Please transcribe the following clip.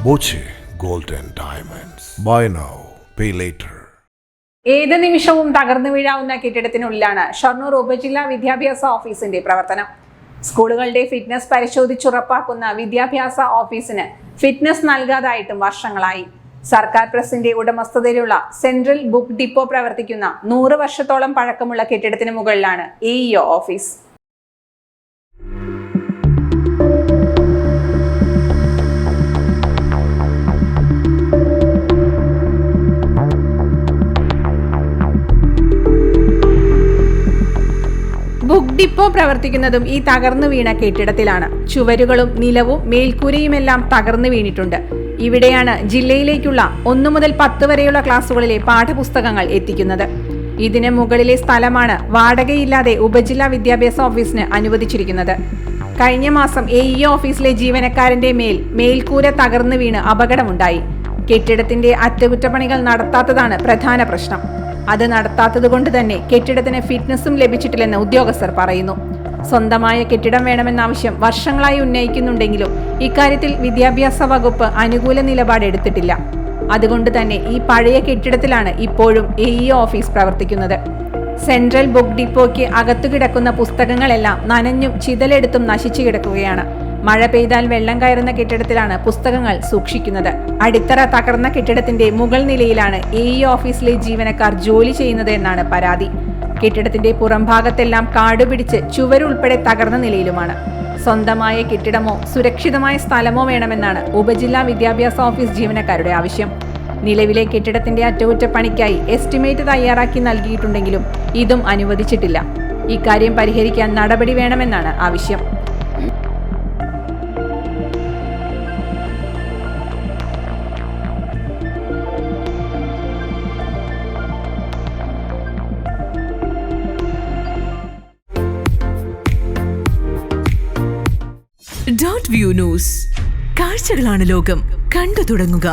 Boche Gold and Diamonds. Buy now, pay later. ഏത് നിമിഷവും തകർന്നു വീഴാവുന്ന കെട്ടിടത്തിനുള്ളിലാണ് ഷൊർണൂർ ഉപജില്ലാ വിദ്യാഭ്യാസ ഓഫീസിന്റെ പ്രവർത്തനം. സ്കൂളുകളുടെ ഫിറ്റ്നസ് പരിശോധിച്ചുറപ്പാക്കുന്ന വിദ്യാഭ്യാസ ഓഫീസിന് ഫിറ്റ്നസ് നൽകാതായിട്ടും വർഷങ്ങളായി. സർക്കാർ പ്രസിന്റെ ഉടമസ്ഥതയിലുള്ള സെൻട്രൽ ബുക്ക് ഡിപ്പോ പ്രവർത്തിക്കുന്ന 100 വർഷത്തോളം പഴക്കമുള്ള കെട്ടിടത്തിന് മുകളിലാണ് AEO ഓഫീസ്. ബുക്ക് ഡിപ്പോ പ്രവർത്തിക്കുന്നതും ഈ തകർന്നു വീണ കെട്ടിടത്തിലാണ്. ചുവരുകളും നിലവും മേൽക്കൂരയുമെല്ലാം തകർന്നു വീണിട്ടുണ്ട്. ഇവിടെയാണ് ജില്ലയിലേക്കുള്ള 1 മുതൽ 10 വരെയുള്ള ക്ലാസുകളിലെ പാഠപുസ്തകങ്ങൾ എത്തിക്കുന്നത്. ഇതിന് മുകളിലെ സ്ഥലമാണ് വാടകയില്ലാതെ ഉപജില്ലാ വിദ്യാഭ്യാസ ഓഫീസിന് അനുവദിച്ചിരിക്കുന്നത്. കഴിഞ്ഞ മാസം AEO ഓഫീസിലെ ജീവനക്കാരന്റെ മേൽക്കൂര തകർന്നു വീണ് അപകടമുണ്ടായി. കെട്ടിടത്തിന്റെ അറ്റകുറ്റപ്പണികൾ നടത്താത്തതാണ് പ്രധാന പ്രശ്നം. അത് നടത്താത്തത് കൊണ്ട് തന്നെ കെട്ടിടത്തിന് ഫിറ്റ്നസും ലഭിച്ചിട്ടില്ലെന്ന് ഉദ്യോഗസ്ഥർ പറയുന്നു. സ്വന്തമായ കെട്ടിടം വേണമെന്ന ആവശ്യം വർഷങ്ങളായി ഉന്നയിക്കുന്നുണ്ടെങ്കിലും ഇക്കാര്യത്തിൽ വിദ്യാഭ്യാസ വകുപ്പ് അനുകൂല നിലപാടെടുത്തിട്ടില്ല. അതുകൊണ്ട് തന്നെ ഈ പഴയ കെട്ടിടത്തിലാണ് ഇപ്പോഴും AEO ഓഫീസ് പ്രവർത്തിക്കുന്നത്. സെൻട്രൽ ബുക്ക് ഡിപ്പോയ്ക്ക് അകത്തു കിടക്കുന്ന പുസ്തകങ്ങളെല്ലാം നനഞ്ഞും ചിതലെടുത്തും നശിച്ചു കിടക്കുകയാണ്. മഴ പെയ്താൽ വെള്ളം കയറുന്ന കെട്ടിടത്തിലാണ് പുസ്തകങ്ങൾ സൂക്ഷിക്കുന്നത്. അടിത്തറ തകർന്ന കെട്ടിടത്തിന്റെ മുകൾ നിലയിലാണ് AEO ഓഫീസിലെ ജീവനക്കാർ ജോലി ചെയ്യുന്നത് എന്നാണ് പരാതി. കെട്ടിടത്തിന്റെ പുറംഭാഗത്തെല്ലാം കാടുപിടിച്ച് ചുവരുൾപ്പെടെ തകർന്ന നിലയിലുമാണ്. സ്വന്തമായ കെട്ടിടമോ സുരക്ഷിതമായ സ്ഥലമോ വേണമെന്നാണ് ഉപജില്ലാ വിദ്യാഭ്യാസ ഓഫീസ് ജീവനക്കാരുടെ ആവശ്യം. നിലവിലെ കെട്ടിടത്തിന്റെ അറ്റകുറ്റപ്പണിക്കായി എസ്റ്റിമേറ്റ് തയ്യാറാക്കി നൽകിയിട്ടുണ്ടെങ്കിലും ഇതും അനുവദിച്ചിട്ടില്ല. ഇക്കാര്യം പരിഹരിക്കാൻ നടപടി വേണമെന്നാണ് ആവശ്യം. .view news. കാഴ്ചകളാണ് ലോകം. കണ്ടു തുടങ്ങുക.